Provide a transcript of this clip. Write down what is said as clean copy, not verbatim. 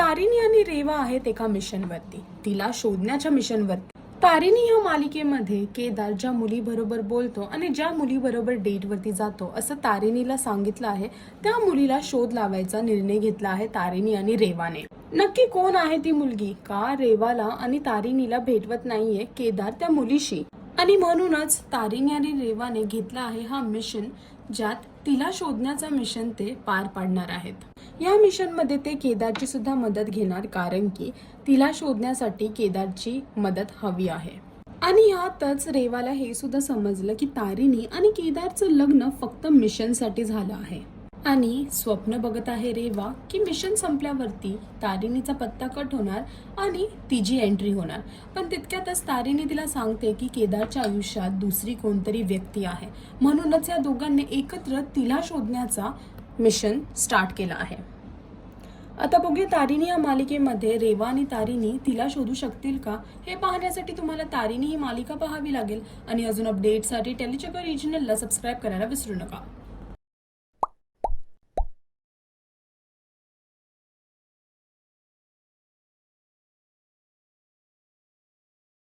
तारिणी आणि रेवा आहेत एका मिशनवरती, तिला शोधण्याच्या मिशनवरती. तारिणी या मालिकेमध्ये केदार ज्या मुलीबरोबर बोलतो आणि ज्या मुलीबरोबर डेटवरती जातो असं तारिणीला सांगितलं आहे, त्या मुलीला शोध लावायचा निर्णय घेतला आहे तारिणी आणि रेवाने. नक्की कोण आहे ती मुलगी? का रेवाला आणि तारिणीला भेटवत नाहीये केदार त्या मुलीशी? आणि म्हणूनच तारिणी आणि रेवाने घेतला आहे हा मिशन, ज्यात तिला शोधण्याचा मिशन ते पार पाडणार आहेत. या मिशन मध्ये ते केदारची सुद्धा मदत घेणार, कारण की तिला शोधण्यासाठी केदारची मदत हवी आहे. आणि यातच रेवाला हे सुद्धा समजलं की तारिणी आणि केदारचं लग्न फक्त मिशन साठी झालं आहे. आणि स्वप्न बघत आहे रेवा की मिशन संपल्यावरती तारिणीचा पत्ता कट होणार आणि तिची एंट्री होणार. पण तितक्यातच तारिणी तिला सांगते की केदारच्या आयुष्यात दुसरी कोणतरी व्यक्ती आहे, म्हणूनच या दोघांनी एकत्र तिला शोधण्याचा मिशन स्टार्ट केला आहे. आता बघूया तारिणी या मालिकेमध्ये रेवा आणि तारिणी तिला शोधू शकतील का, हे पाहण्यासाठी तुम्हाला तारिणी ही मालिका पाहावी लागेल. आणि अजून अपडेटसाठी टेलीचक्कर रिजनलला सबस्क्राईब करायला विसरू नका.